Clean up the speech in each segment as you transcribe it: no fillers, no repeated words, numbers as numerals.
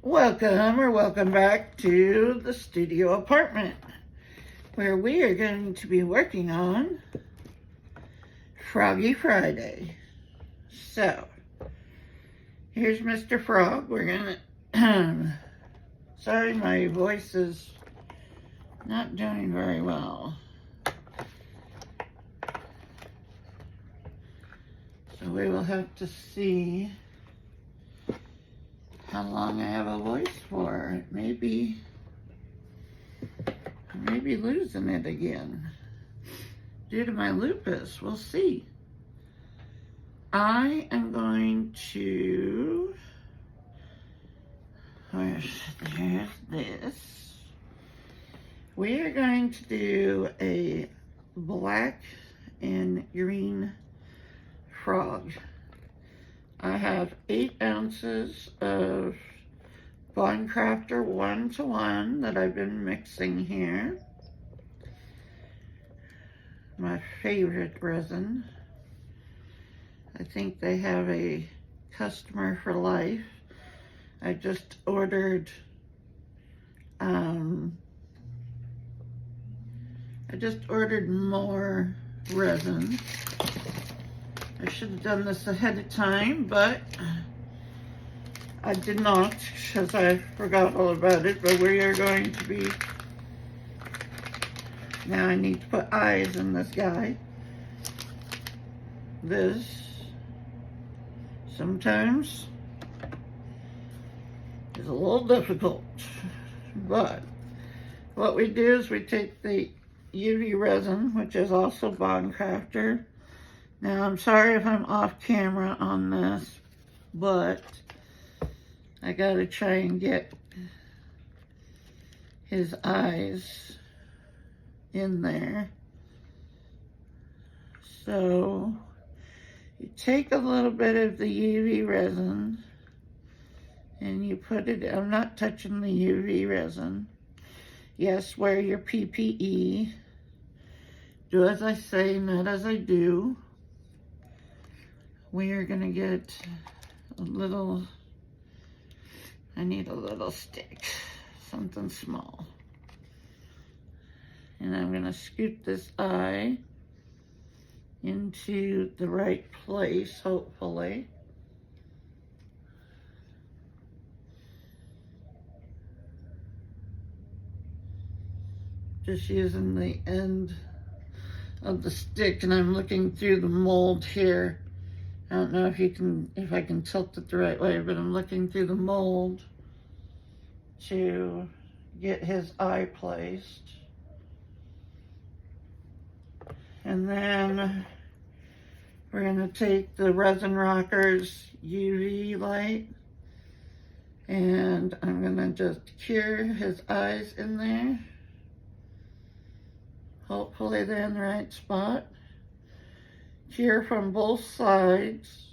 Welcome back to the studio apartment, where we are going to be working on Froggy Friday. So, here's Mr. Frog. We're gonna, sorry, my voice is not doing very well. So we will have to see how long I have a voice for. It may be losing it again due to my lupus. We'll see. I am going to, there's this. We are going to do a black and green frog. I have 8 ounces of Bond Crafter 1-to-1 that I've been mixing here. My favorite resin. I think they have a customer for life. I just ordered more resin. I should have done this ahead of time, but I did not because I forgot all about it. But we are going to be, now I need to put eyes in this guy. This sometimes is a little difficult, but what we do is we take the UV resin, which is also Bond Crafter. Now, I'm sorry if I'm off camera on this, but I gotta try and get his eyes in there. So, you take a little bit of the UV resin and you put it, I'm not touching the UV resin. Yes, wear your PPE. Do as I say, not as I do. We are gonna get a little, I need a little stick, something small. And I'm gonna scoot this eye into the right place, hopefully. Just using the end of the stick, and I'm looking through the mold here. I don't know if I can tilt it the right way, but I'm looking through the mold to get his eye placed. And then we're gonna take the Resin Rockers UV light and I'm gonna just cure his eyes in there. Hopefully they're in the right spot. Cure from both sides.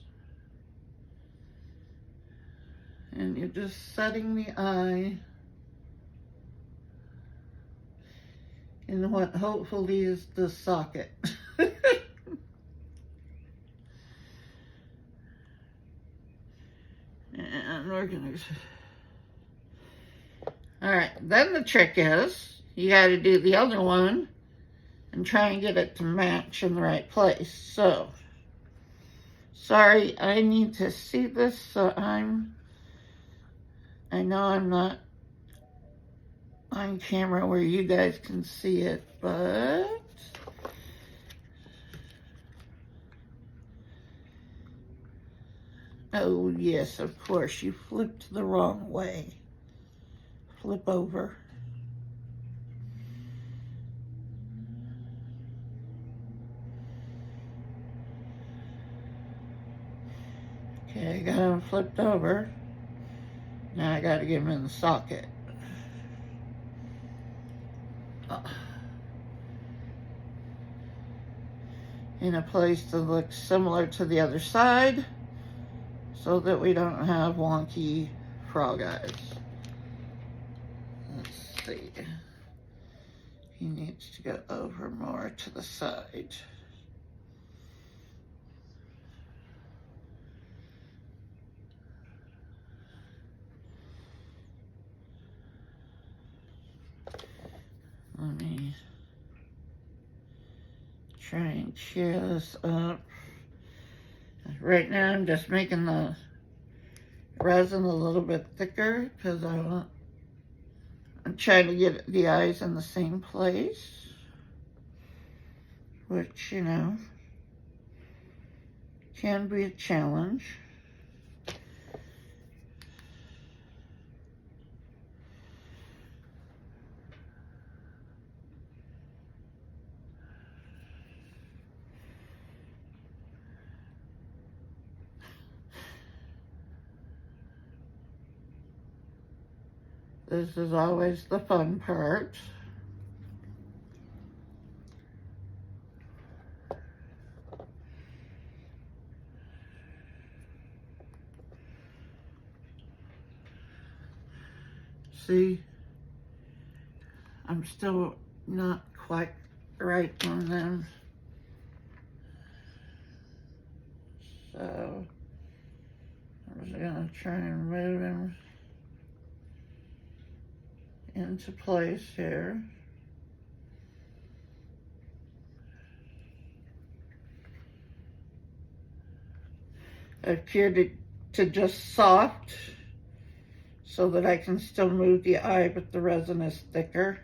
And you're just setting the eye in what hopefully is the socket. And we're gonna, all right, then the trick is you got to do the other one and try and get it to match in the right place. So, sorry, I need to see this, so I know I'm not on camera where you guys can see it, but oh yes, of course, you flipped the wrong way. Flip over. Okay, I got him flipped over. Now I gotta get him in the socket. In a place that looks similar to the other side, so that we don't have wonky frog eyes. Let's see. He needs to go over more to the side. Let me try and cheer this up. Right now I'm just making the resin a little bit thicker because I'm trying to get the eyes in the same place, which, you know, can be a challenge. This is always the fun part. See, I'm still not quite right on them. So I'm just gonna try and move them into place here. I've cured it to just soft so that I can still move the eye, but the resin is thicker.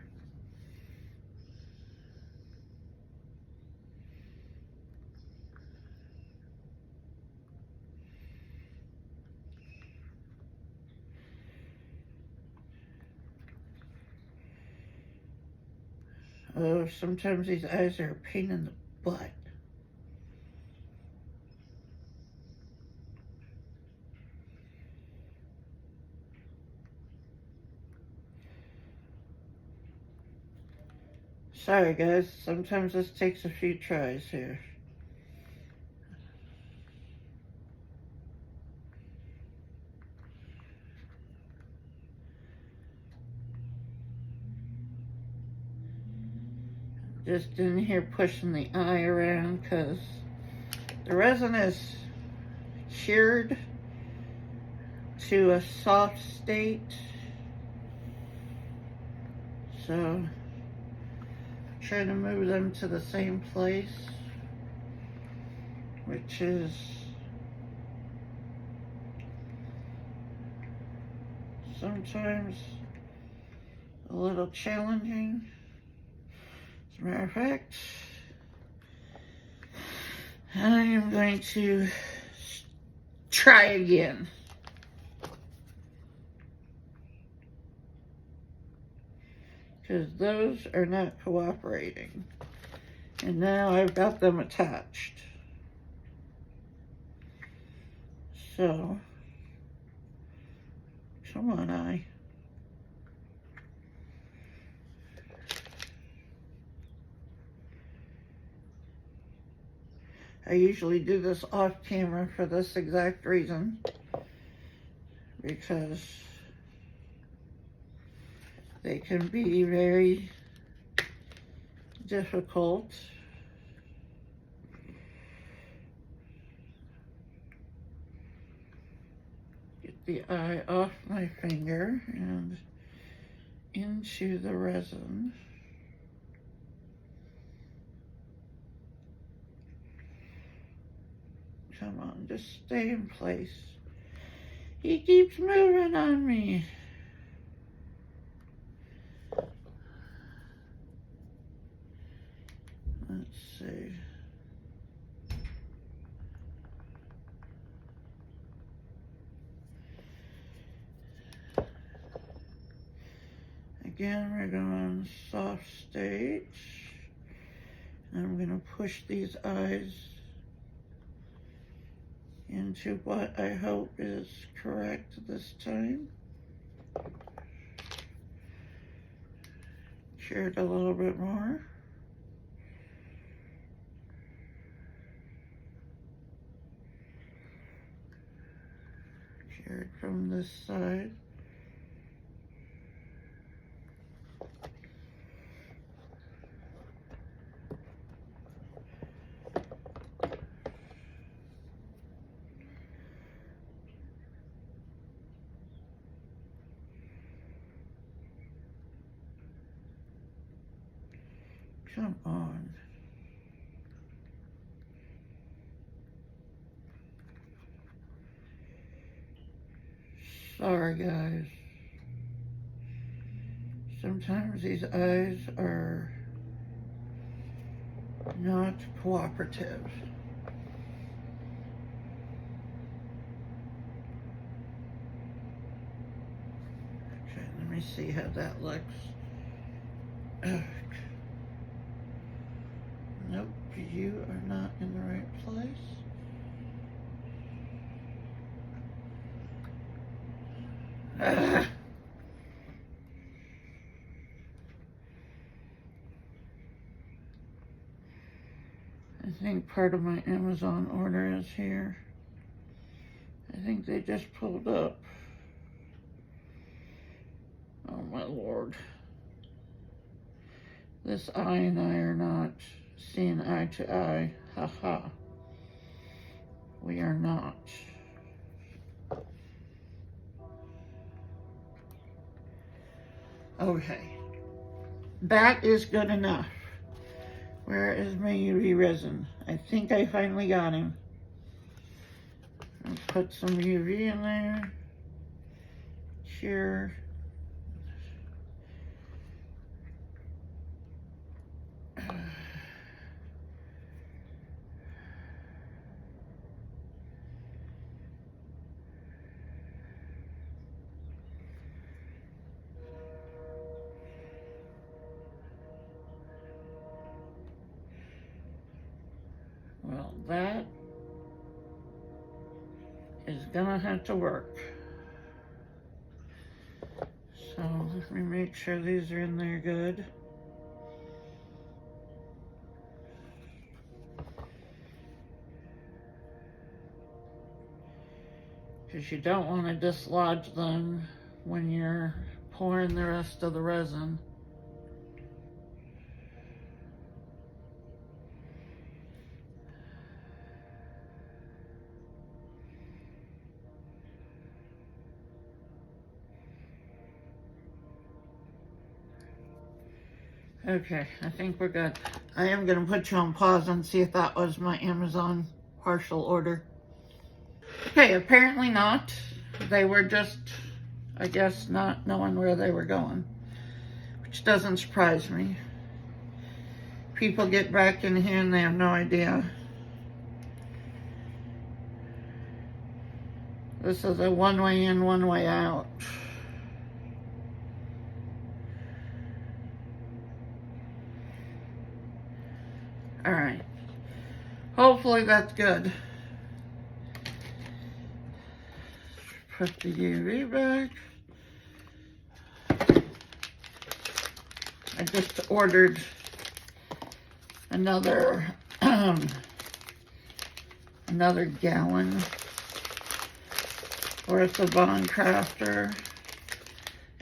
Oh, sometimes these eyes are a pain in the butt. Sorry guys, sometimes this takes a few tries here. Just in here pushing the eye around because the resin is cured to a soft state. So trying to move them to the same place, which is sometimes a little challenging. As a matter of fact, I am going to try again. Because those are not cooperating. And now I've got them attached. So, come on, eye. I usually do this off camera for this exact reason, because they can be very difficult. Get the eye off my finger and into the resin. Come on, just stay in place. He keeps moving on me. Let's see. Again, we're going soft state. I'm going to push these eyes into what I hope is correct this time. Share it a little bit more. Share it from this side. Come on. Sorry, guys. Sometimes these eyes are not cooperative. Okay, let me see how that looks. Nope, you are not in the right place. I think part of my Amazon order is here. I think they just pulled up. Oh my Lord. This eye and I are not seeing eye to eye. Ha ha. We are not. Okay. That is good enough. Where is my UV resin? I think I finally got him. I'll put some UV in there. Sure. Well, that is gonna have to work. So let me make sure these are in there good. Because you don't want to dislodge them when you're pouring the rest of the resin. Okay, I think we're good. I am going to put you on pause and see if that was my Amazon partial order. Okay, apparently not. They were just, I guess, not knowing where they were going, which doesn't surprise me. People get back in here and they have no idea. This is a one way in, one way out. All right. Hopefully that's good. Put the UV back. I just ordered another another gallon worth of Bond Crafter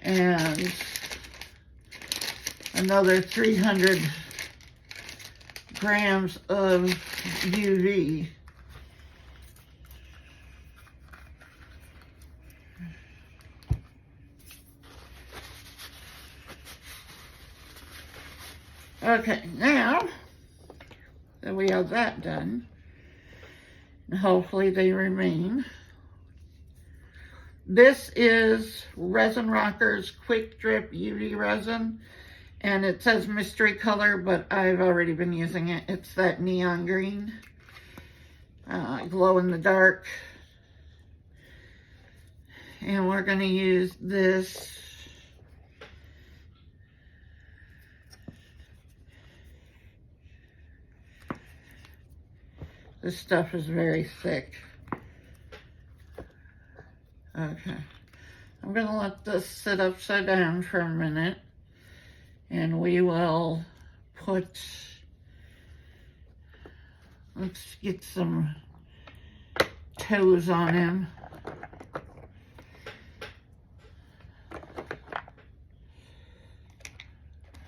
and another 300 grams of UV. Okay, now that we have that done, and hopefully they remain. This is Resin Rockers Quick Drip UV Resin, and it says mystery color, but I've already been using it. It's that neon green, glow in the dark. And we're gonna use this This stuff is very thick. Okay. I'm going to let this sit upside down for a minute. And we will put... Let's get some toes on him.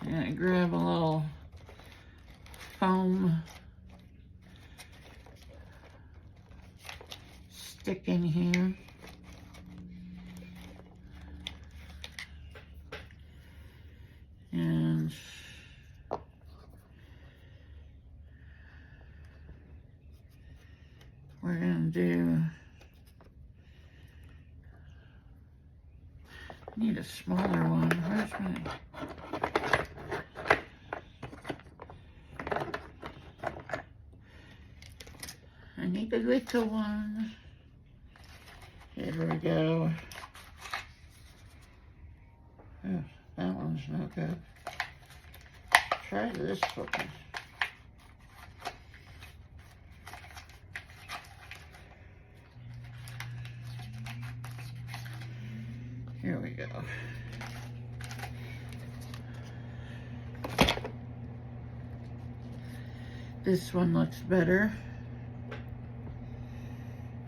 And grab a little foam stick in here. And do, need a smaller one. Where's my, I need a little one. Here we go. Oh, that one's no good. Try this one. Here we go. This one looks better.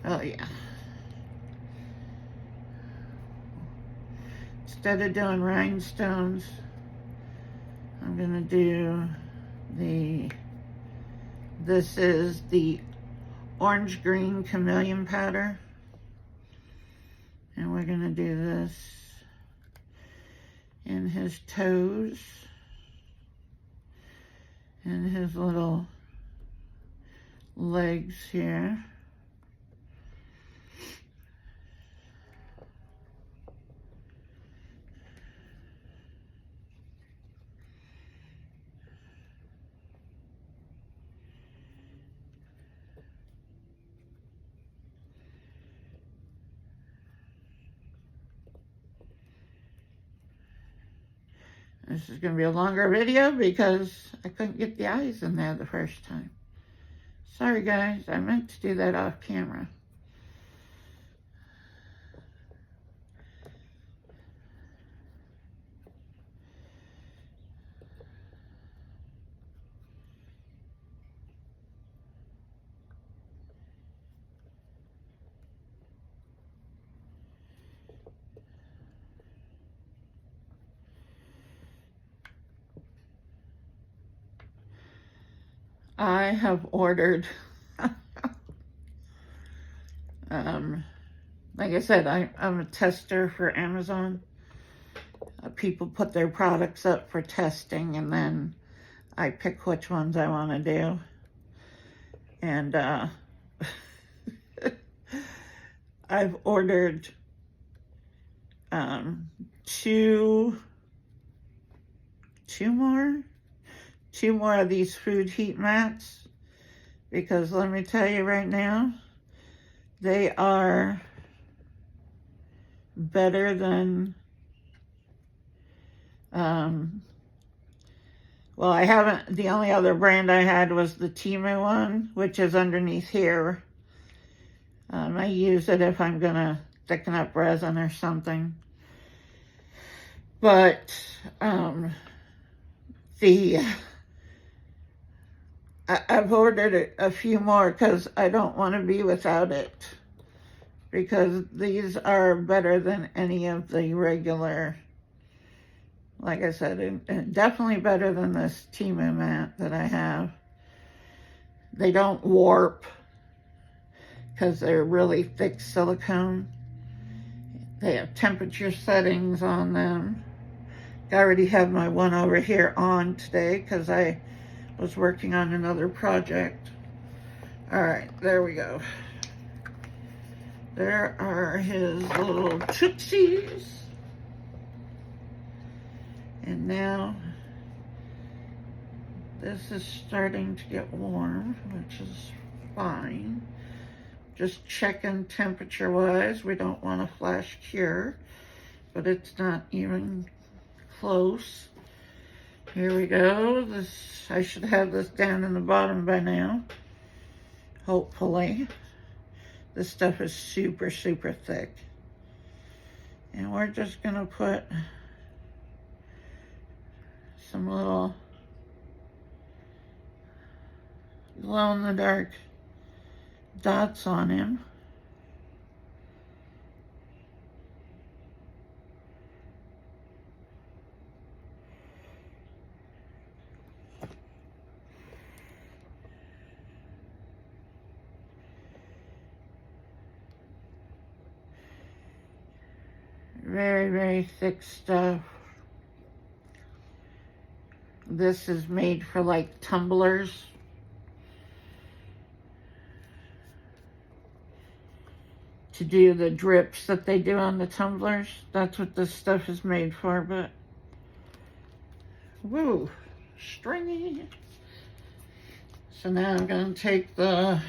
Oh yeah. Instead of doing rhinestones, I'm gonna do this is the orange green chameleon powder. And we're gonna do this in his toes and his little legs here. This is going to be a longer video because I couldn't get the eyes in there the first time. Sorry guys, I meant to do that off camera. I have ordered, like I said, I'm a tester for Amazon. People put their products up for testing and then I pick which ones I want to do. And I've ordered two more of these food heat mats, because let me tell you right now, they are better than, well, I haven't, the only other brand I had was the Timu one, which is underneath here. I use it if I'm gonna thicken up resin or something. But, I've ordered a few more because I don't want to be without it. Because these are better than any of the regular, like I said, and definitely better than this Timu mat that I have. They don't warp because they're really thick silicone. They have temperature settings on them. I already have my one over here on today because I was working on another project. All right, there we go. There are his little tootsies. And now this is starting to get warm, which is fine. Just checking temperature wise. We don't want a flash cure, but it's not even close. Here we go. This, I should have this down in the bottom by now, hopefully. This stuff is super, super thick. And we're just gonna put some little glow-in-the-dark dots on him. Very, very thick stuff. This is made for like tumblers. to do the drips that they do on the tumblers. That's what this stuff is made for, but woo, stringy. So now I'm going to take the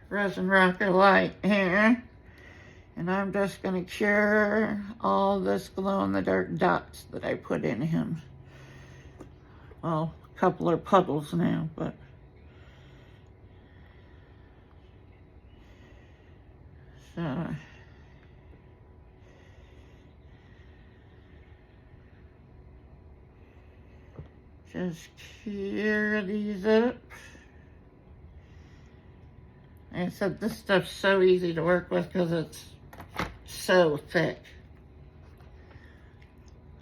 Resin Rocker Light here, and I'm just going to cure all this glow-in-the-dark dots that I put in him. Well, a couple are puddles now, but so just cure these up. Like I said, this stuff's so easy to work with because it's so thick.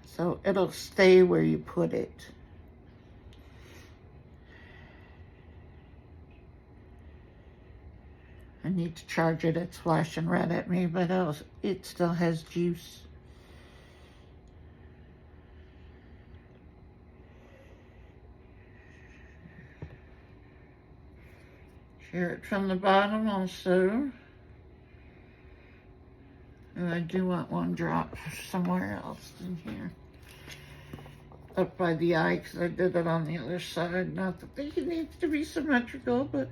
So it'll stay where you put it. I need to charge it. It's flashing red at me, but it still has juice. Cure it from the bottom also. And I do want one drop somewhere else in here. Up by the eye, because I did it on the other side. Not that it needs to be symmetrical, but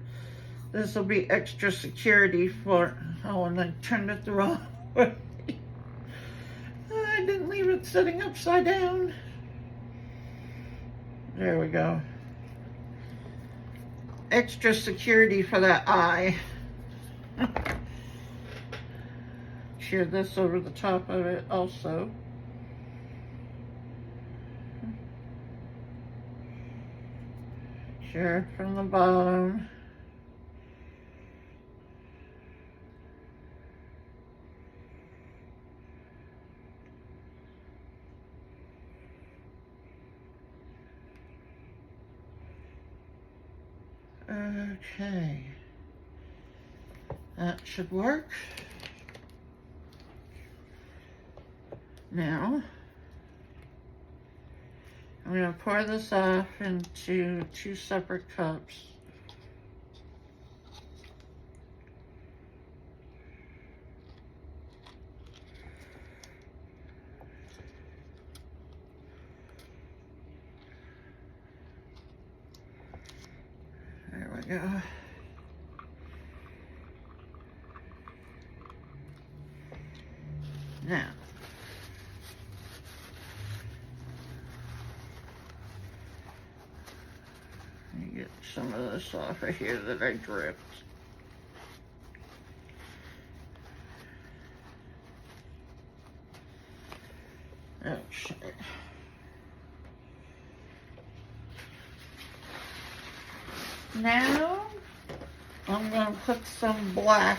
this will be extra security for, oh, and I turned it the wrong way. I didn't leave it sitting upside down. There we go. Extra security for that eye. Shear this over the top of it also. Shear it from the bottom. Okay, that should work. Now, I'm going to pour this off into 2 separate cups. There we go. Now, let me get some of this off of here that I dripped. Okay. Now, I'm going to put some black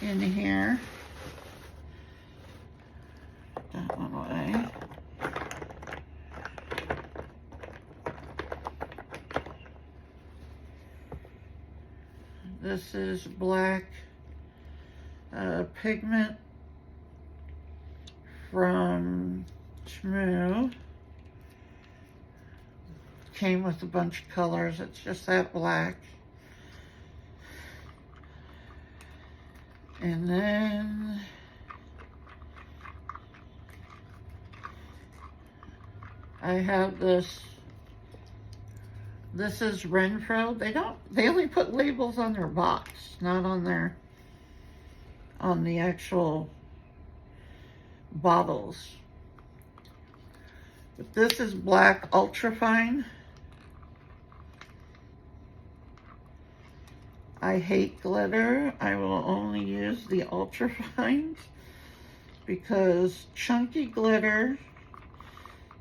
in here. Put that one away. This is black pigment from Shmoo. Came with a bunch of colors. It's just that black. And then I have this. This is Renfro. They only put labels on their box, not on the actual bottles. But this is black ultrafine. I hate glitter. I will only use the ultrafines because chunky glitter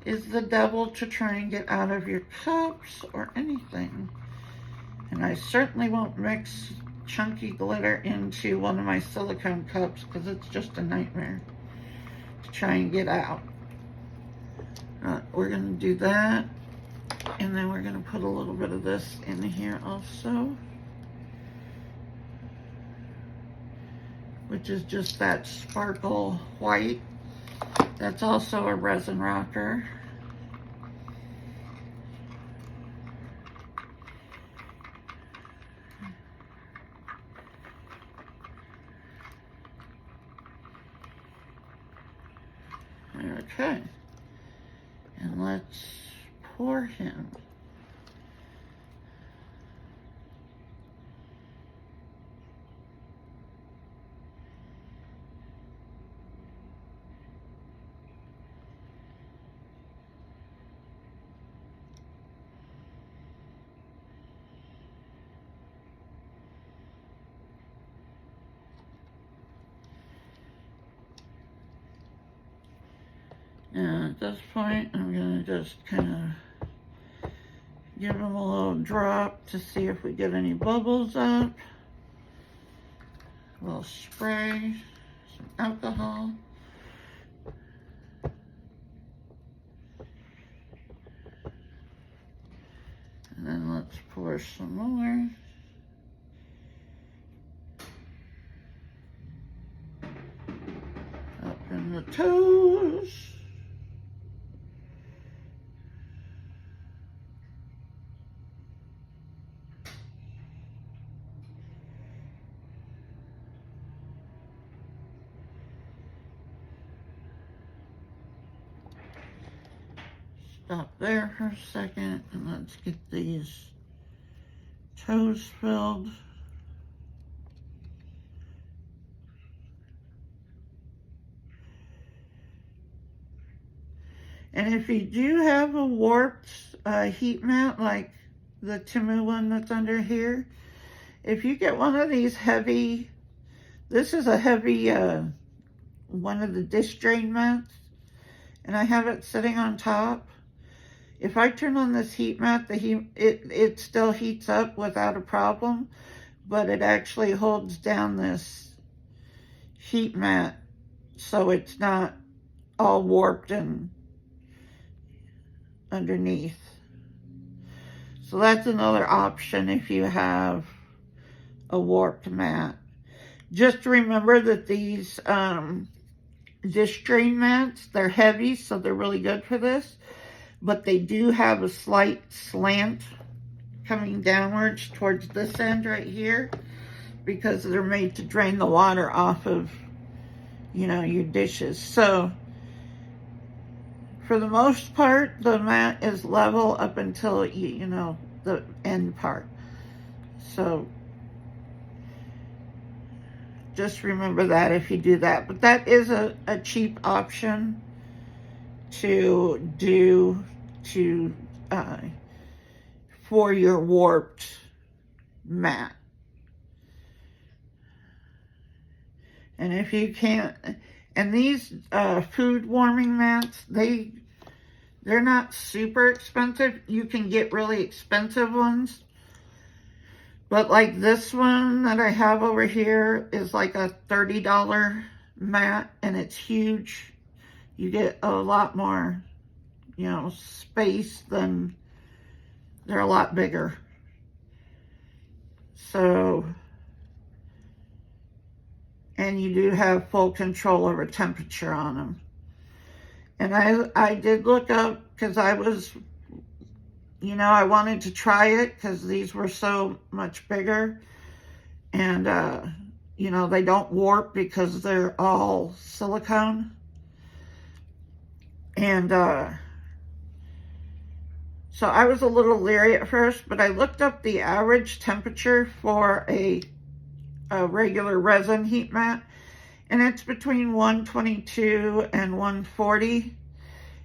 is the devil to try and get out of your cups or anything. And I certainly won't mix chunky glitter into one of my silicone cups because it's just a nightmare to try and get out. We're going to do that, and then we're going to put a little bit of this in here also, which is just that sparkle white. That's also a resin rocker. Okay. And let's pour him. And at this point, I'm going to just kind of give him a little drop to see if we get any bubbles up. A little spray, some alcohol. And then let's pour some more. Up in the toes. Stop there for a second and let's get these toes filled. And if you do have a warped heat mat like the Timu one that's under here, if you get one of these heavy, this is a heavy one of the dish drain mats, and I have it sitting on top. If I turn on this heat mat, it still heats up without a problem, but it actually holds down this heat mat so it's not all warped and underneath. So that's another option if you have a warped mat. Just remember that these dish drain mats, they're heavy, so they're really good for this. But they do have a slight slant coming downwards towards this end right here because they're made to drain the water off of, you know, your dishes. So for the most part, the mat is level up until, you know, the end part. So just remember that if you do that. But that is a cheap option to do for your warped mat. And if you can't, and these food warming mats, they're not super expensive. You can get really expensive ones, but like this one that I have over here is like a $30 mat, and it's huge. You get a lot more, you know, space than, they're a lot bigger. So, and you do have full control over temperature on them. And I did look up, because I was, you know, I wanted to try it because these were so much bigger. And, you know, they don't warp because they're all silicone. And so I was a little leery at first, but I looked up the average temperature for a regular resin heat mat, and it's between 122 and 140.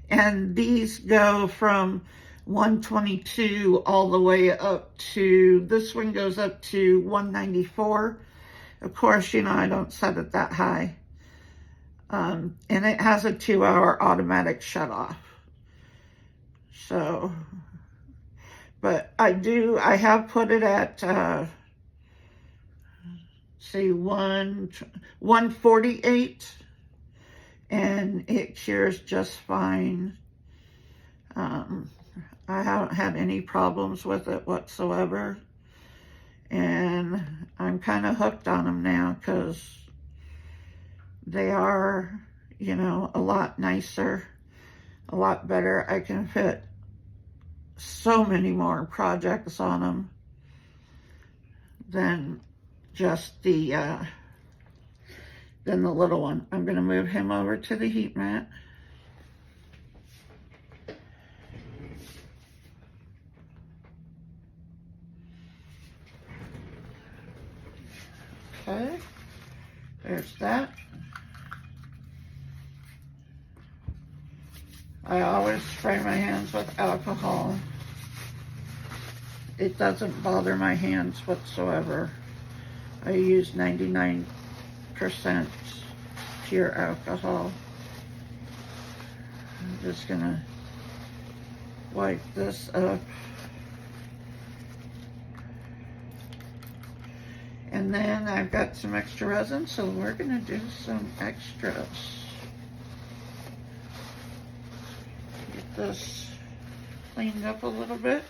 And these go from 122 all the way up to, this one goes up to 194. Of course, you know, I don't set it that high. And it has a 2-hour automatic shut off. So, but I have put it at, say 148, and it cures just fine. I haven't had any problems with it whatsoever. And I'm kind of hooked on them now because they are, you know, a lot nicer, a lot better. I can fit so many more projects on them than just the little one. I'm going to move him over to the heat mat. Okay, there's that. I always spray my hands with alcohol. It doesn't bother my hands whatsoever. I use 99% pure alcohol. I'm just gonna wipe this up. And then I've got some extra resin, so we're gonna do some extras. Get this cleaned up a little bit.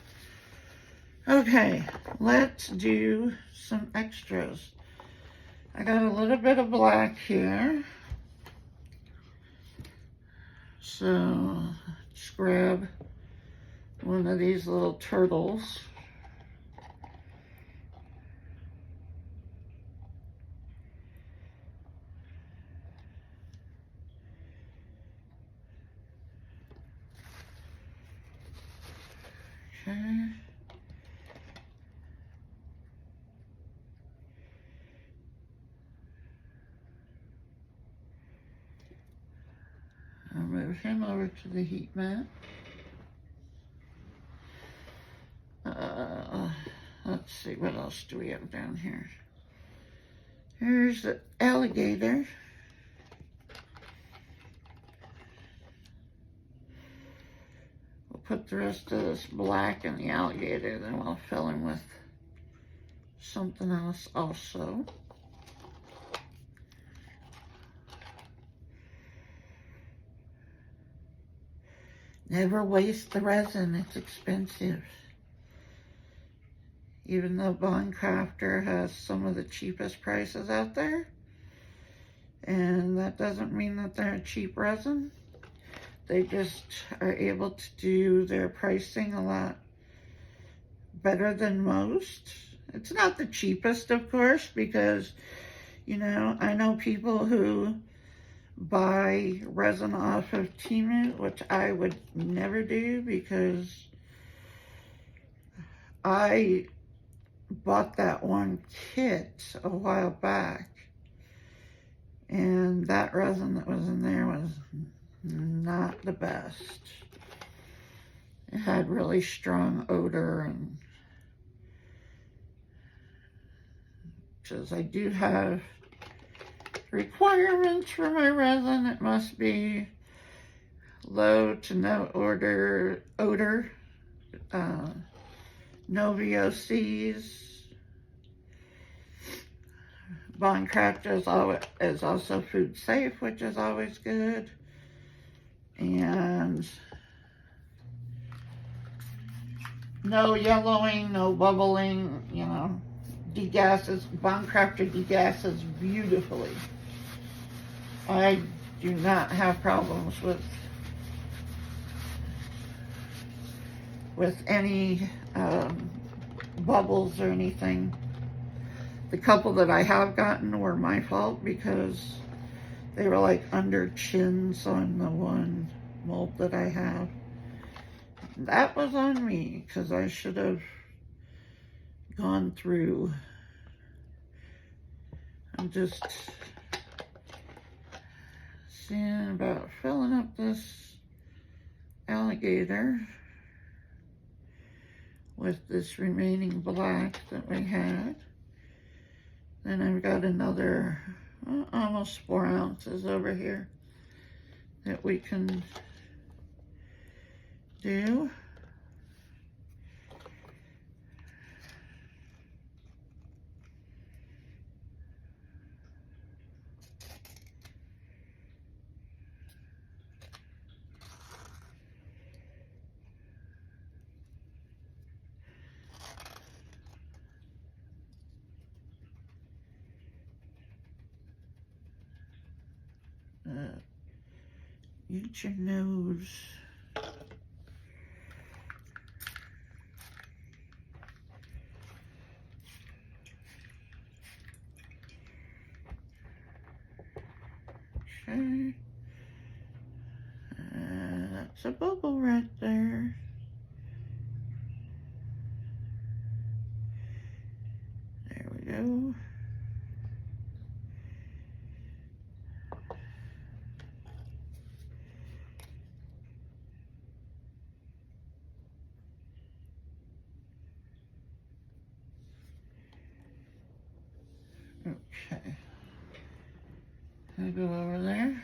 Okay, let's do some extras. I got a little bit of black here. So just grab one of these little turtles. Okay. I'll move him over to the heat mat. Let's see, what else do we have down here? Here's the alligator. We'll put the rest of this black in the alligator, then we'll fill him with something else also. Never waste the resin, it's expensive. Even though Bond Crafter has some of the cheapest prices out there, and that doesn't mean that they're a cheap resin. They just are able to do their pricing a lot better than most. It's not the cheapest, of course, because, you know, I know people who buy resin off of Temu, which I would never do, because I bought that one kit a while back, and that resin that was in there was not the best. It had really strong odor, and because I do have requirements for my resin, it must be low to no odor, no VOCs. Bond Crafter is also food safe, which is always good. And no yellowing, no bubbling, you know. Degasses, Bond Crafter degasses beautifully. I do not have problems with any bubbles or anything. The couple that I have gotten were my fault because they were like under chins on the one mold that I have. That was on me because I should have gone through. I'm just seeing about filling up this alligator with this remaining black that we had. Then I've got another almost 4 ounces over here that we can do. Use your nose. Okay. That's a bubble right there. There we go. Okay. I'll go over there.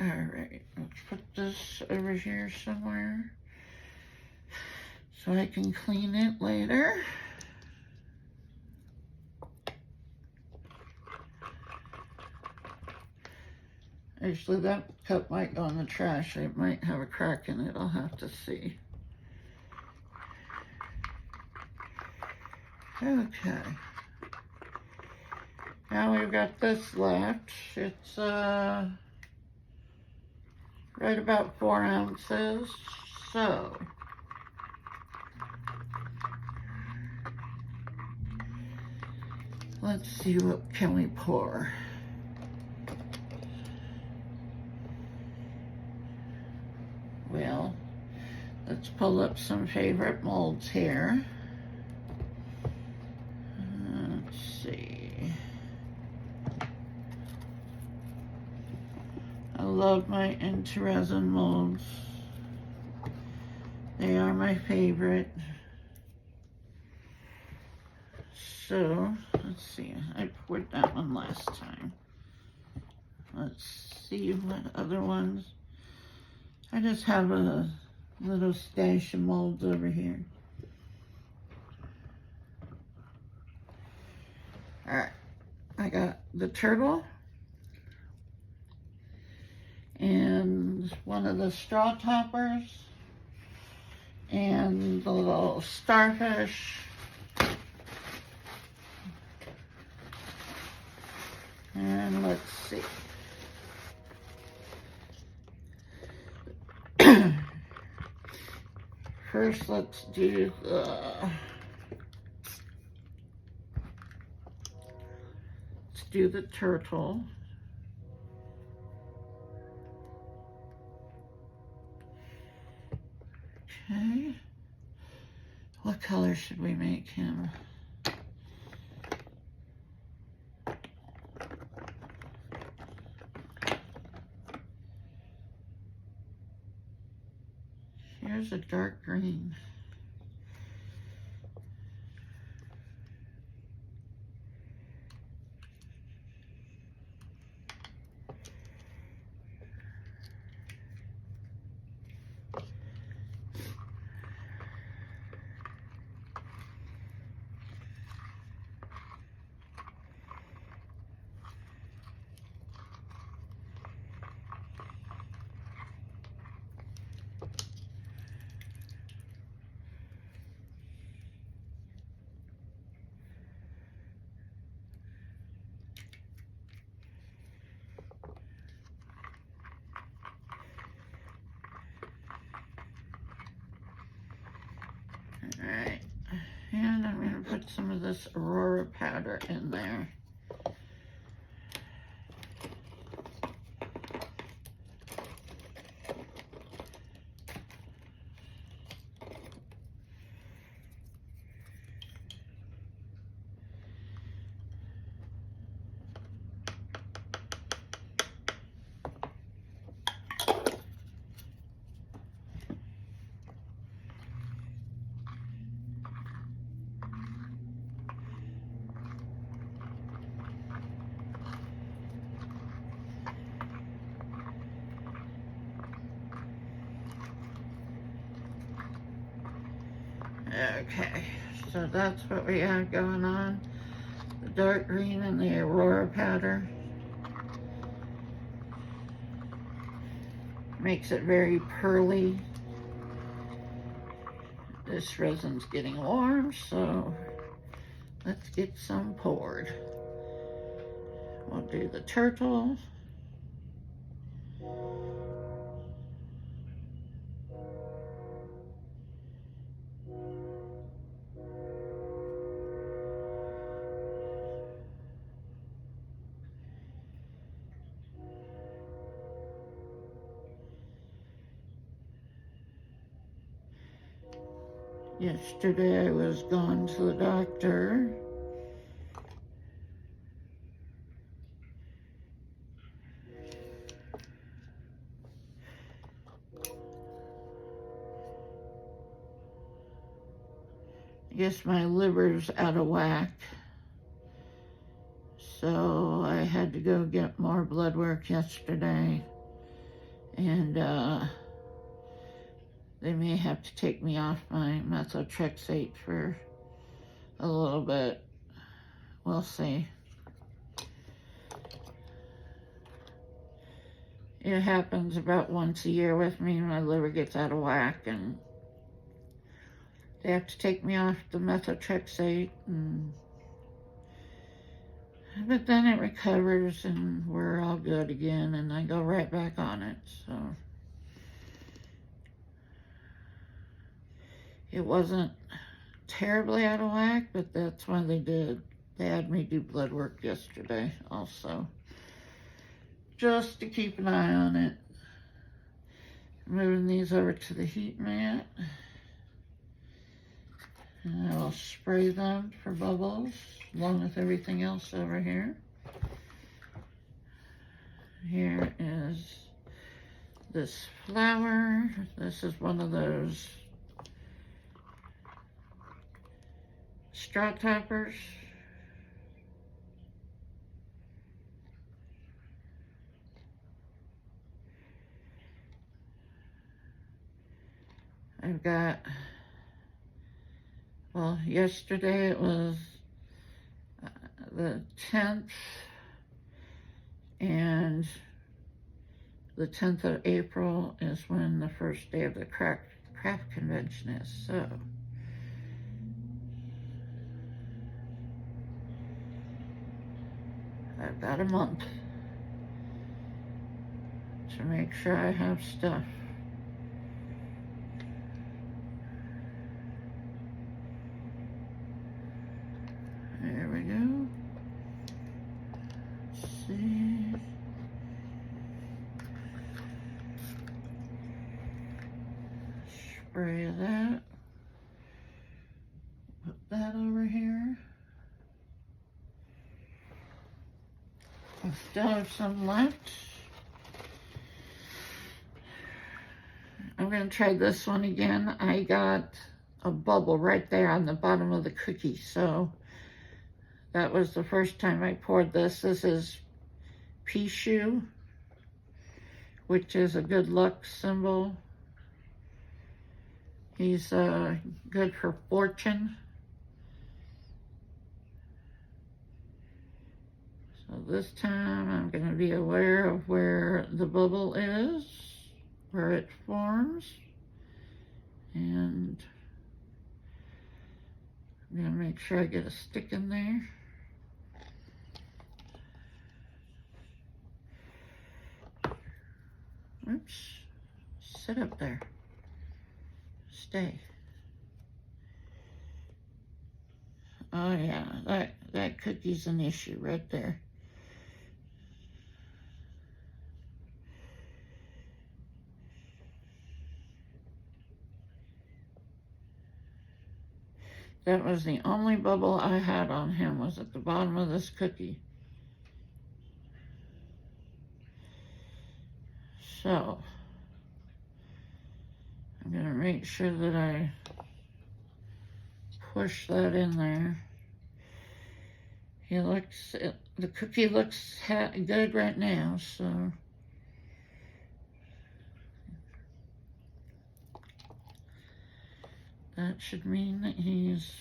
Alright, let's put this over here somewhere so I can clean it later. Actually, that cup might go in the trash. It might have a crack in it. I'll have to see. Okay. Now we've got this left. It's right about 4 ounces. So let's see, what can we pour? Well, let's pull up some favorite molds here. Let's see. I love my INTORESIN molds. They are my favorite. So, let's see. I poured that one last time. Let's see what other ones. I just have a little stash of molds over here. Alright, I got the turtle and one of the straw toppers and the little starfish and let's see. First, let's do the turtle. Okay. What color should we make him? Here's a dark green. Alright, and I'm going to put some of this Aurora powder in there. Okay, so that's what we have going on. The dark green and the Aurora powder. Makes it very pearly. This resin's getting warm, so let's get some poured. We'll do the turtle. Yesterday I was gone to the doctor. I guess my liver's out of whack. So I had to go get more blood work yesterday. And they may have to take me off my methotrexate for a little bit. We'll see. It happens about once a year with me. My liver gets out of whack and they have to take me off the methotrexate. But then it recovers and we're all good again and I go right back on it. So it wasn't terribly out of whack, but that's why they had me do blood work yesterday also, just to keep an eye on it. Moving these over to the heat mat, and I'll spray them for bubbles along with everything else over here. Here is this flower. This is one of those straw toppers. I've got, well, yesterday it was the 10th, and the 10th of April is when the first day of the craft convention is, so I've got a month to make sure I have stuff. There we go. Let's see. Spray that. Put that over here. I still have some left. I'm going to try this one again. I got a bubble right there on the bottom of the cookie, so that was the first time I poured this. This is Pishu, which is a good luck symbol. He's good for fortune. So this time I'm going to be aware of where the bubble is, where it forms, and I'm going to make sure I get a stick in there. Oops, sit up there, stay. Oh yeah, that cookie's an issue right there. That was the only bubble I had on him, was at the bottom of this cookie. So, I'm going to make sure that I push that in there. The cookie looks good right now, so. That should mean that he's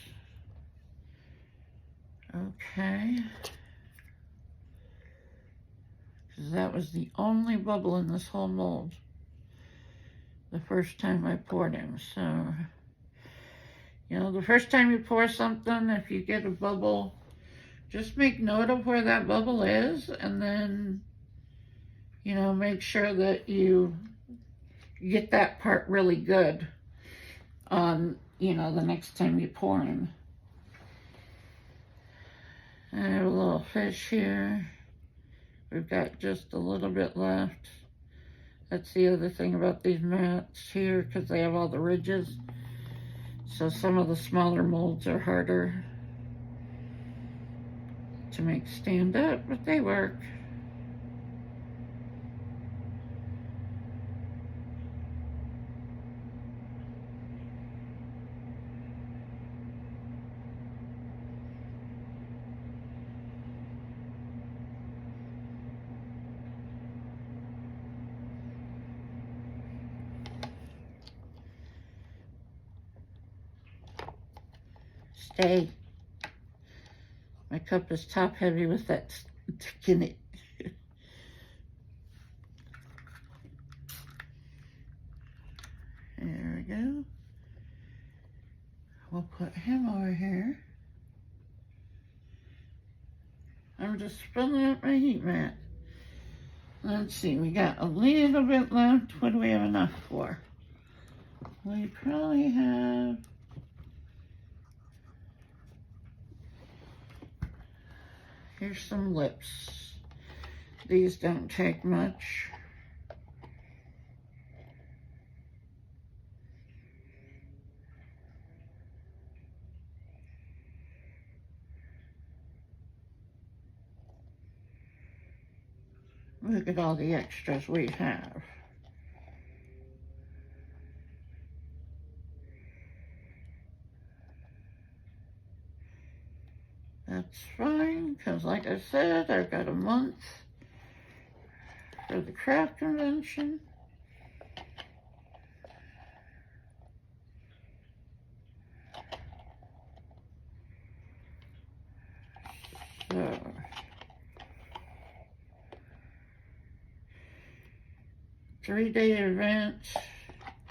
okay. Because that was the only bubble in this whole mold the first time I poured him. So, you know, the first time you pour something, if you get a bubble, just make note of where that bubble is, and then, you know, make sure that you get that part really good on, you know, the next time you pour him. I have a little fish here. We've got just a little bit left. That's the other thing about these mats here, because they have all the ridges. So some of the smaller molds are harder to make stand up, but they work. Hey, my cup is top heavy with that in it. There we go. We'll put him over here. I'm just filling up my heat mat. Let's see, we got a little bit left. What do we have enough for? We probably have here's some lips. These don't take much. Look at all the extras we have. That's fine, because like I said, I've got a month for the craft convention. So, 3-day event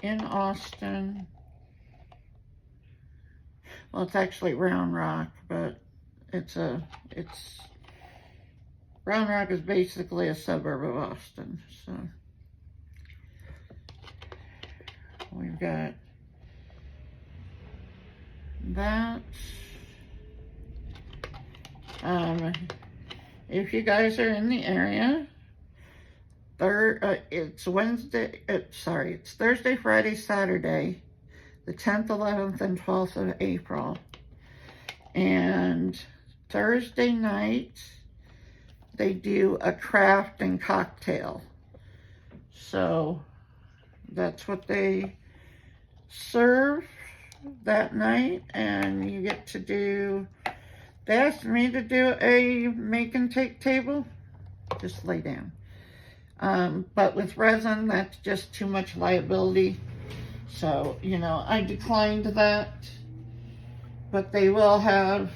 in Austin. Well, it's actually Round Rock, but Round Rock is basically a suburb of Austin. So we've got that. If you guys are in the area, it's Thursday, Friday, Saturday, the 10th, 11th, and 12th of April. And Thursday night, they do a craft and cocktail. So that's what they serve that night, and you get to do, they asked me to do a make and take table. Just lay down. But with resin, that's just too much liability. So, you know, I declined that. But they will have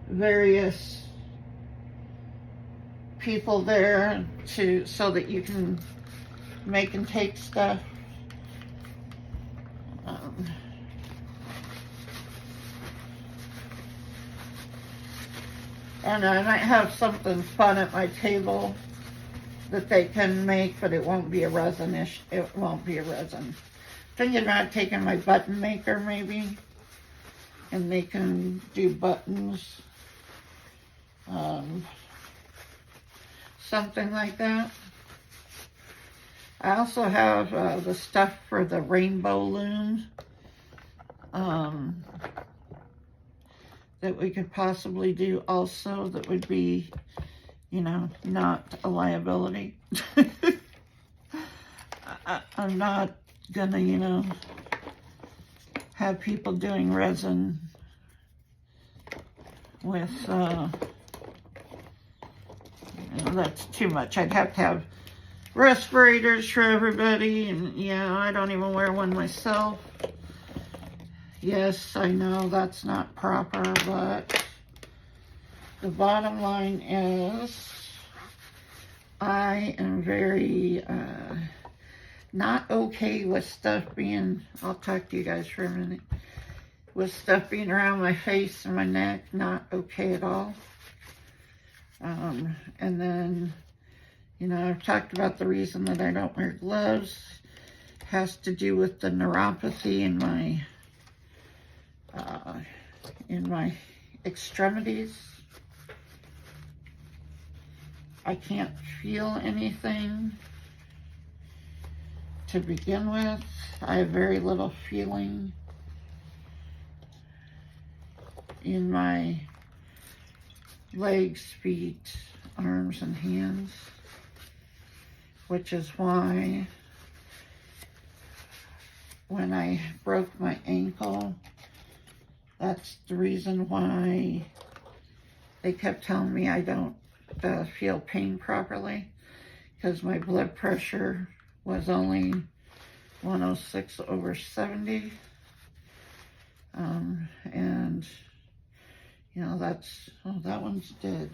various people there so that you can make and take stuff. And I might have something fun at my table that they can make, but it won't be a resin-ish. It won't be a resin. Thinking about taking my button maker maybe, and they can do buttons, something like that. I also have the stuff for the rainbow loom that we could possibly do also, that would be, you know, not a liability. I'm not gonna, you know, have people doing resin with, you know, that's too much. I'd have to have respirators for everybody, and yeah, I don't even wear one myself. Yes, I know that's not proper, but the bottom line is I am very not okay with stuff being, I'll talk to you guys for a minute, with stuff being around my face and my neck, not okay at all. And then, you know, I've talked about the reason that I don't wear gloves has to do with the neuropathy in my extremities. I can't feel anything to begin with. I have very little feeling in my legs, feet, arms, and hands, which is why when I broke my ankle, that's the reason why they kept telling me I don't feel pain properly, because my blood pressure was only 106/70. And, you know, that's, oh, that one's dead.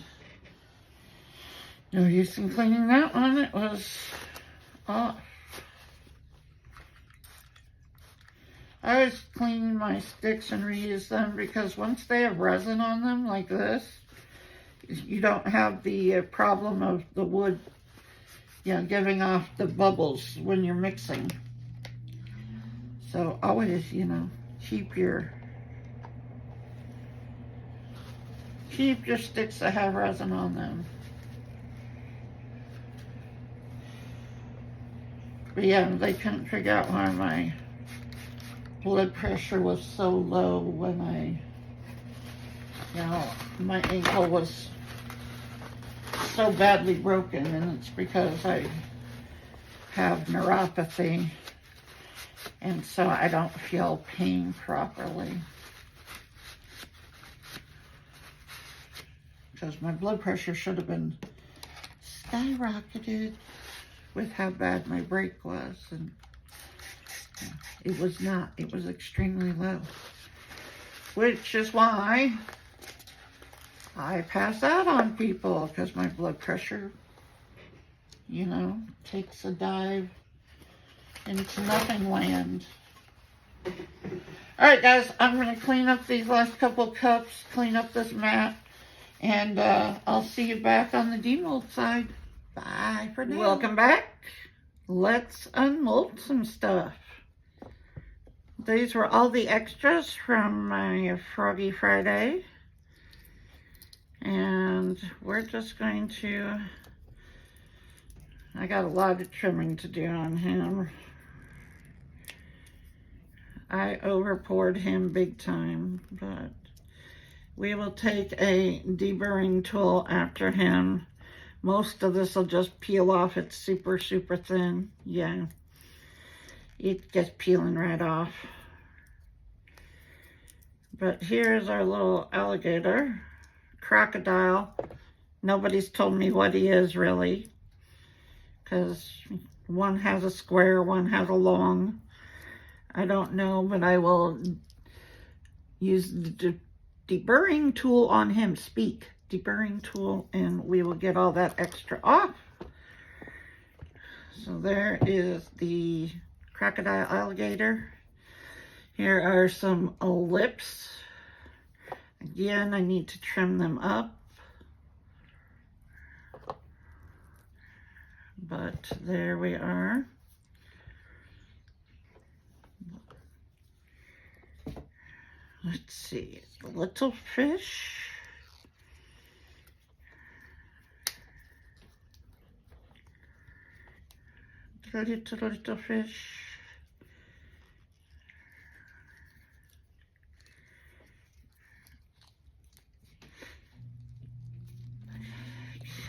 No use in cleaning that one. It was off. I was cleaning my sticks and reuse them because once they have resin on them like this, you don't have the problem of the wood, you know, giving off the bubbles when you're mixing. So always, you know, keep your sticks that have resin on them. But yeah, they couldn't figure out why my blood pressure was so low when you know, my ankle was so badly broken, and it's because I have neuropathy, and so I don't feel pain properly. Because my blood pressure should have been skyrocketed with how bad my break was, and it was not. It was extremely low, which is why I pass out on people, because my blood pressure, you know, takes a dive into nothing land. All right, guys, I'm going to clean up these last couple cups, clean up this mat, and I'll see you back on the demold side. Bye for now. Welcome back. Let's unmold some stuff. These were all the extras from my Froggy Friday. And we're just going to, I got a lot of trimming to do on him. I overpoured him big time, but we will take a deburring tool after him. Most of this will just peel off. It's super, super thin. Yeah, it gets peeling right off. But here's our little alligator, crocodile. Nobody's told me what he is really, because one has a square, one has a long. I don't know, but I will use the deburring tool on him. Deburring tool, and we will get all that extra off. So there is the crocodile alligator. Here are some lips. Again, I need to trim them up, but there we are. Let's see, the little fish. Little fish.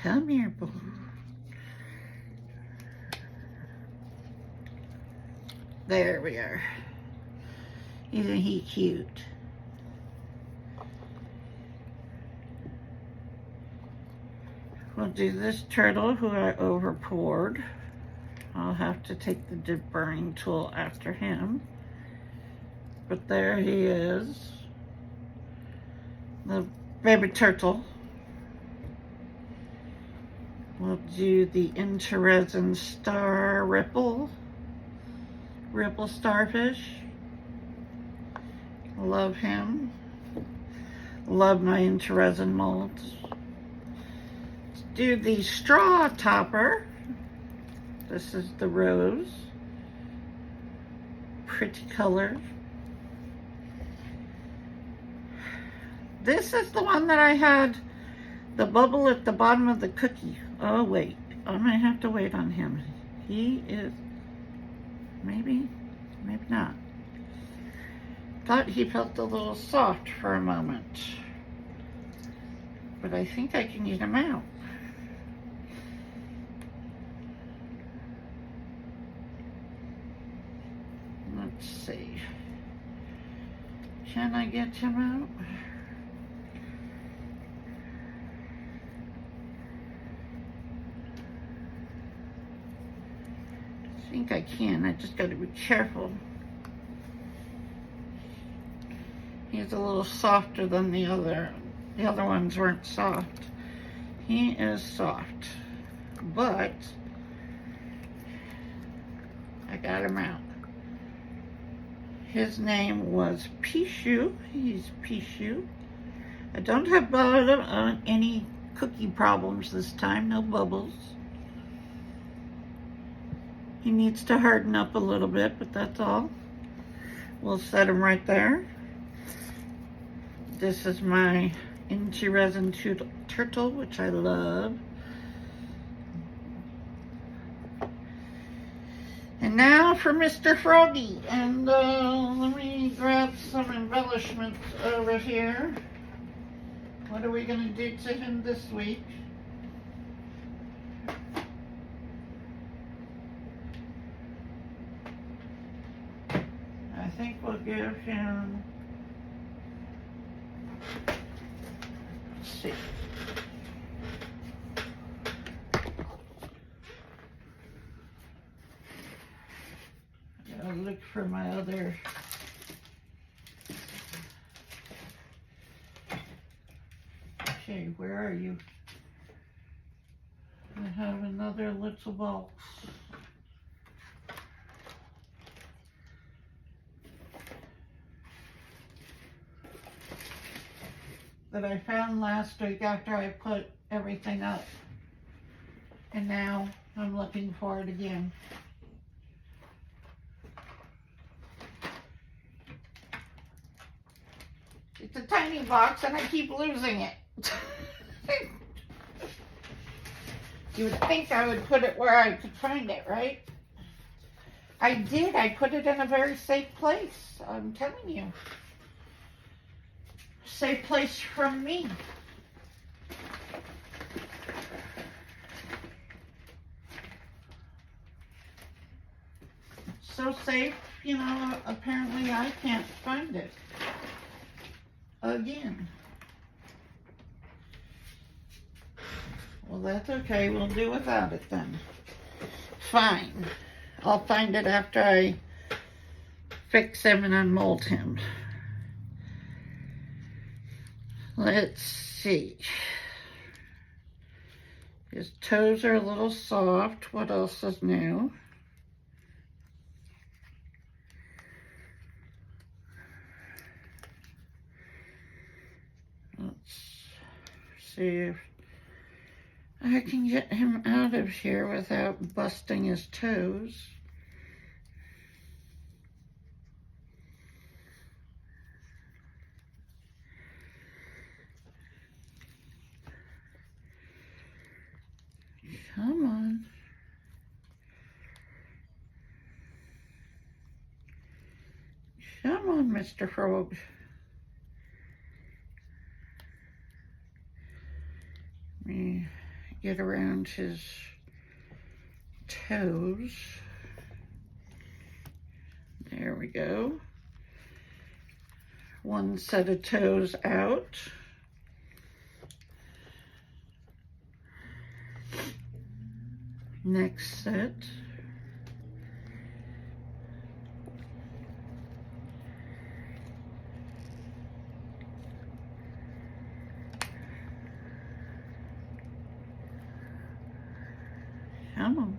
Come here, boy. There we are. Isn't he cute? We'll do this turtle who I overpoured. I'll have to take the deburring tool after him. But there he is. The baby turtle. We'll do the INTORESIN star ripple starfish. Love him. Love my INTORESIN molds. Let's do the straw topper. This is the rose. Pretty color. This is the one that I had the bubble at the bottom of the cookie. Oh wait, I might have to wait on him. He is, maybe not. Thought he felt a little soft for a moment, but I think I can get him out. Let's see. Can I get him out? I think I can. I just got to be careful. He's a little softer than the other. The other ones weren't soft. He is soft, but I got him out. His name was Pishu. He's Pishu. I don't have any cookie problems this time, no bubbles. He needs to harden up a little bit, but that's all. We'll set him right there. This is my INTORESIN turtle, which I love. And now for Mr. Froggy. And let me grab some embellishments over here. What are we going to do to him this week? I think we'll give him, let's see. I gotta look for my other. Okay, where are you? I have another little box. That I found last week after I put everything up. And now I'm looking for it again. It's a tiny box and I keep losing it. You would think I would put it where I could find it, right? I did. I put it in a very safe place. I'm telling you. Safe place from me. So safe, you know, apparently I can't find it again. Well, that's okay. We'll do without it then. Fine. I'll find it after I fix him and unmold him. Let's see. His toes are a little soft. What else is new? Let's see if I can get him out of here without busting his toes. Come on. Come on, Mr. Frog. Let me get around his toes. There we go. One set of toes out. Next set. Come on.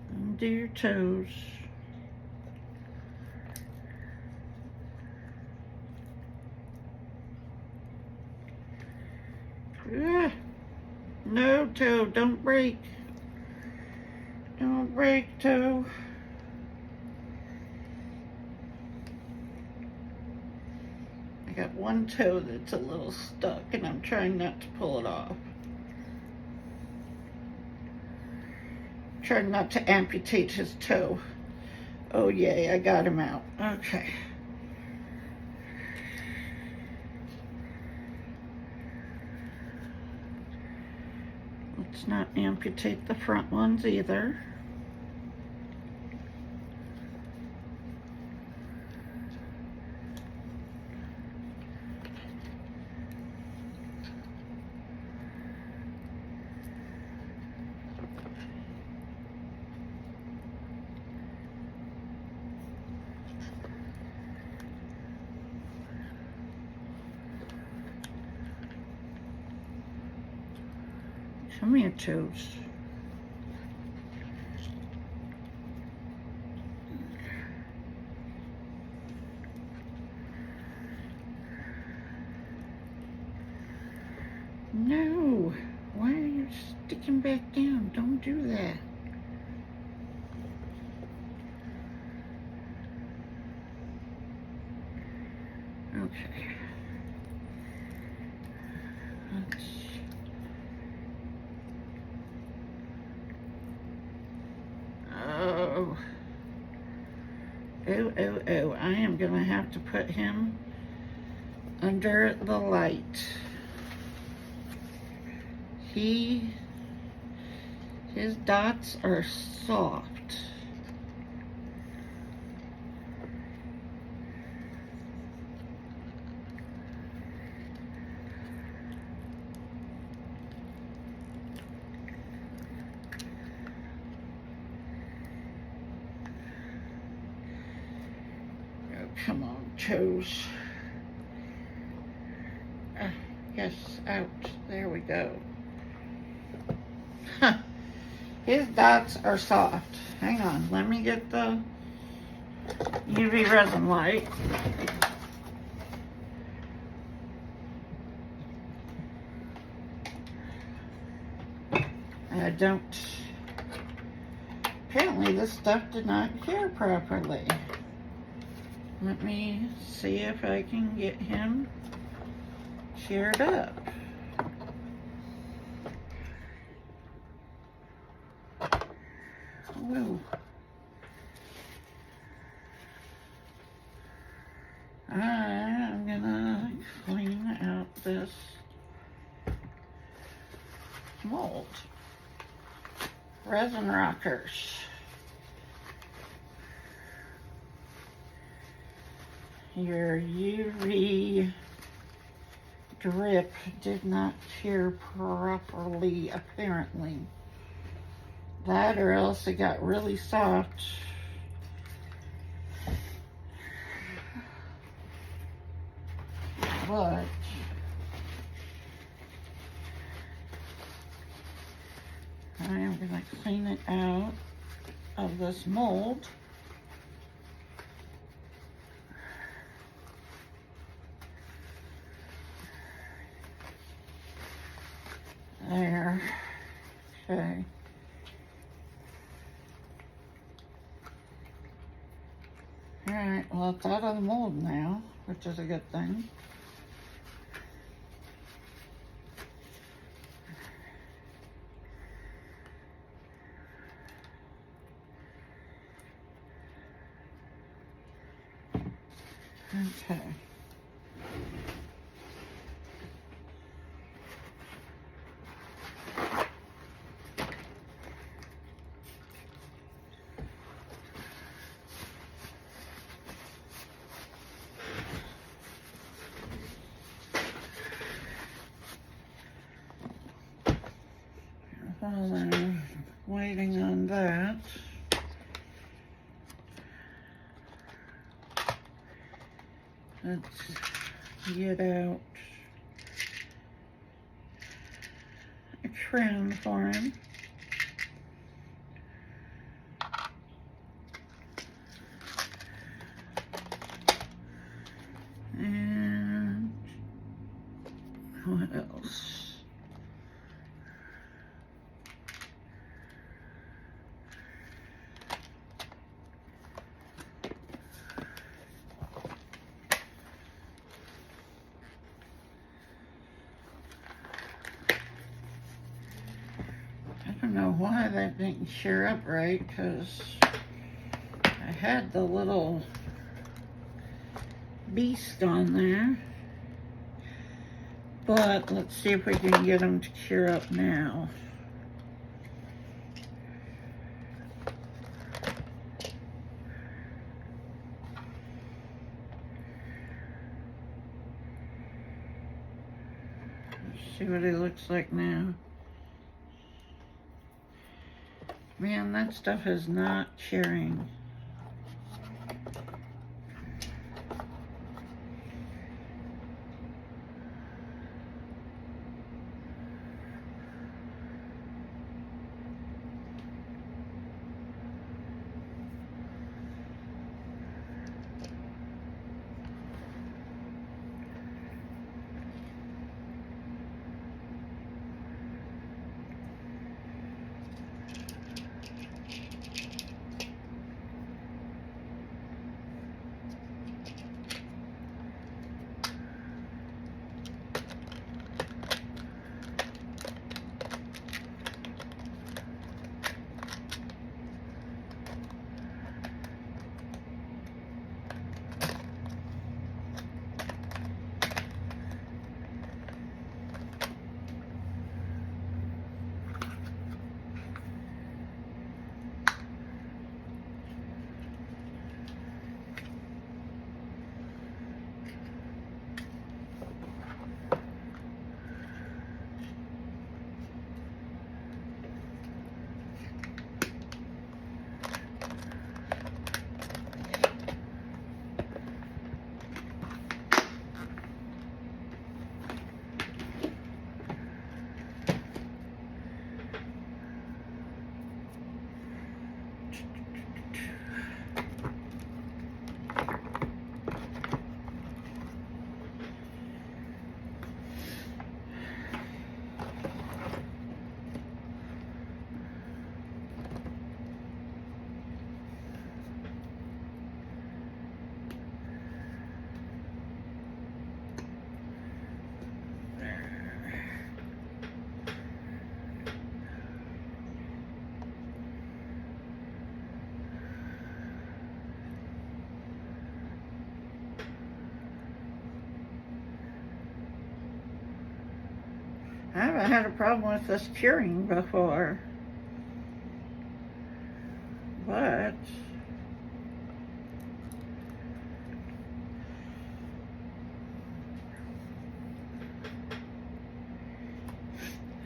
Undo your toes. Ah, no, toe, don't break. Don't break, toe. I got one toe that's a little stuck and I'm trying not to pull it off. Trying not to amputate his toe. Oh yay, I got him out. Okay. Let's not amputate the front ones either. Come here, Toes. No, why are you sticking back down? Don't do that. Okay. Oh. Oh. I am going to have to put him under the light. His dots are soft. Oh, come on, Toes. Yes, out. There we go. Huh. His dots are soft. Hang on, let me get the UV resin light. Apparently this stuff did not cure properly. Let me see if I can get him cured up. Whoa. I'm gonna clean out this mold. Resin rockers. Your UV drip did not cure properly, apparently. That or else it got really soft. But I am going to clean it out of this mold. There. Okay. Alright, well it's out of the mold now, which is a good thing. Okay. While I'm waiting on that, let's get out a crown for him. And what else? I don't know why that didn't cure up right, because I had the little beast on there. But let's see if we can get them to cure up now. Let's see what he looks like now. Man, that stuff is not curing. haven't had a problem with this curing before. But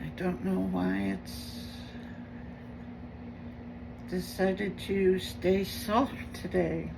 I don't know why it's decided to stay soft today.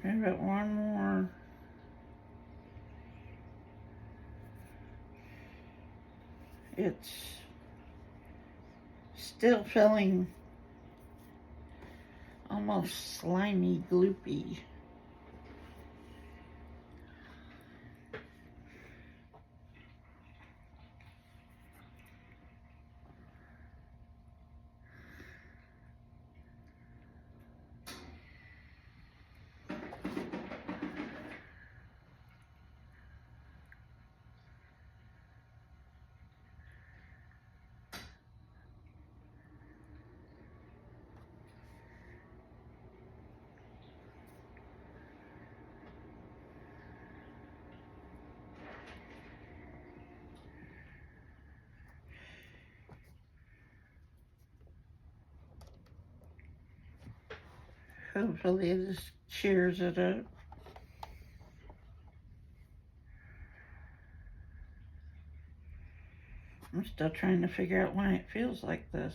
Give it one more. It's still feeling almost slimy, gloopy. Hopefully this cheers it up. I'm still trying to figure out why it feels like this.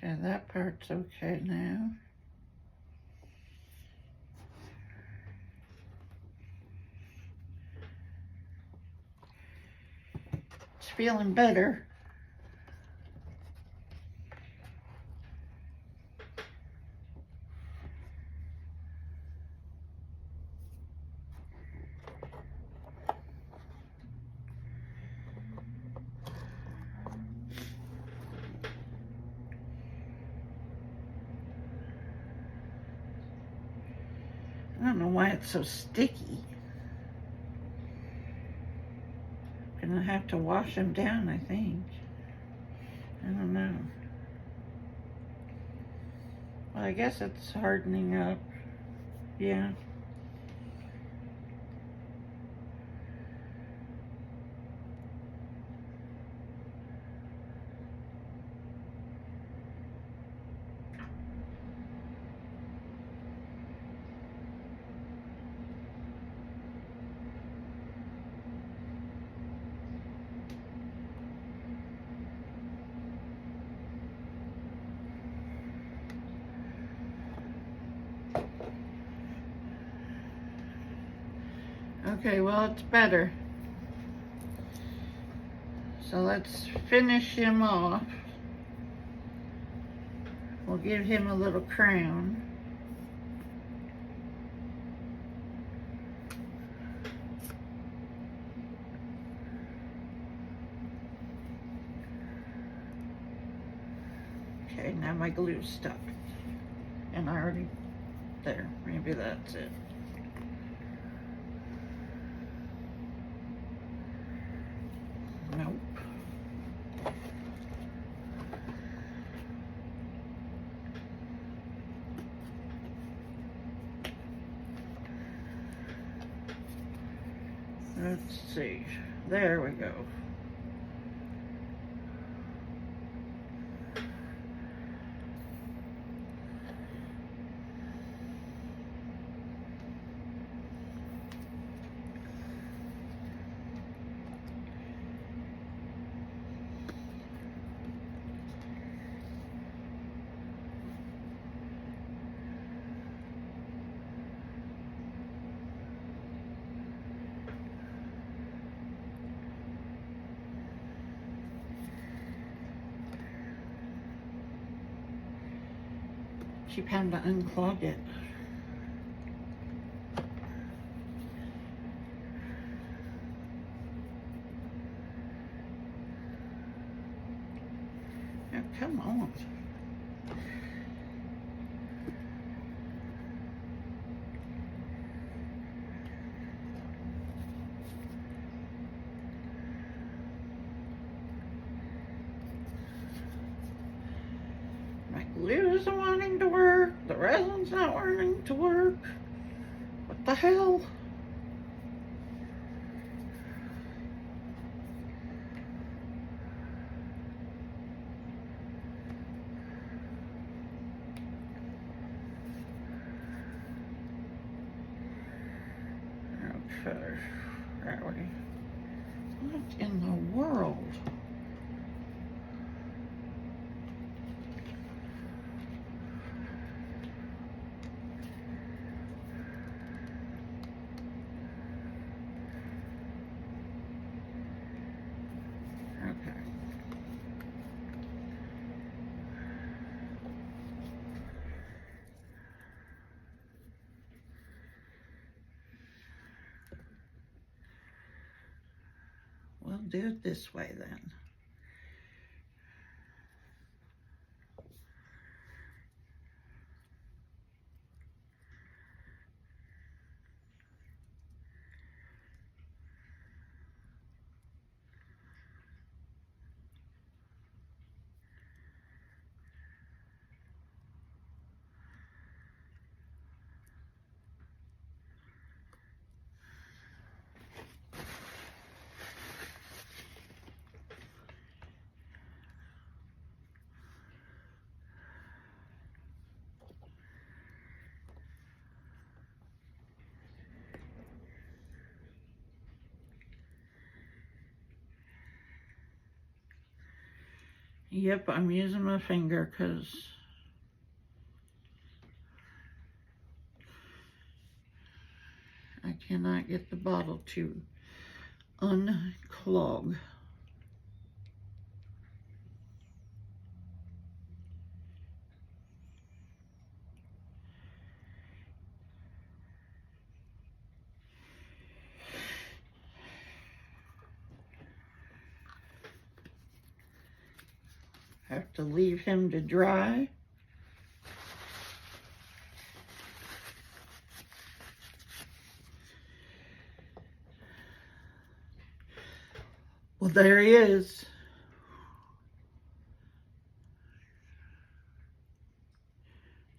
Okay, that part's okay now. It's feeling better. I don't know why it's so sticky. Gonna have to wash them down, I think. I don't know. Well, I guess it's hardening up. Yeah. Okay, well, it's better. So let's finish him off. We'll give him a little crown. Okay, now my glue's stuck. And I already, there, maybe that's it. Nope. Let's see. There we go. Keep having to unclog it. Oh, come on. My glue isn't wanting to work. The resin's not wanting to work. What the hell? Okay. What in the world? Okay. We'll do it this way then. Yep, I'm using my finger because I cannot get the bottle to unclog. Have to leave him to dry. Well, there he is.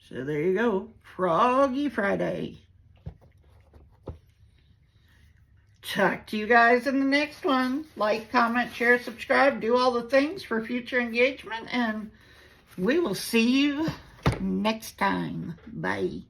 So there you go, Froggy Friday. Talk to you guys in the next one. Like, comment, share, subscribe, do all the things for future engagement, and we will see you next time. Bye.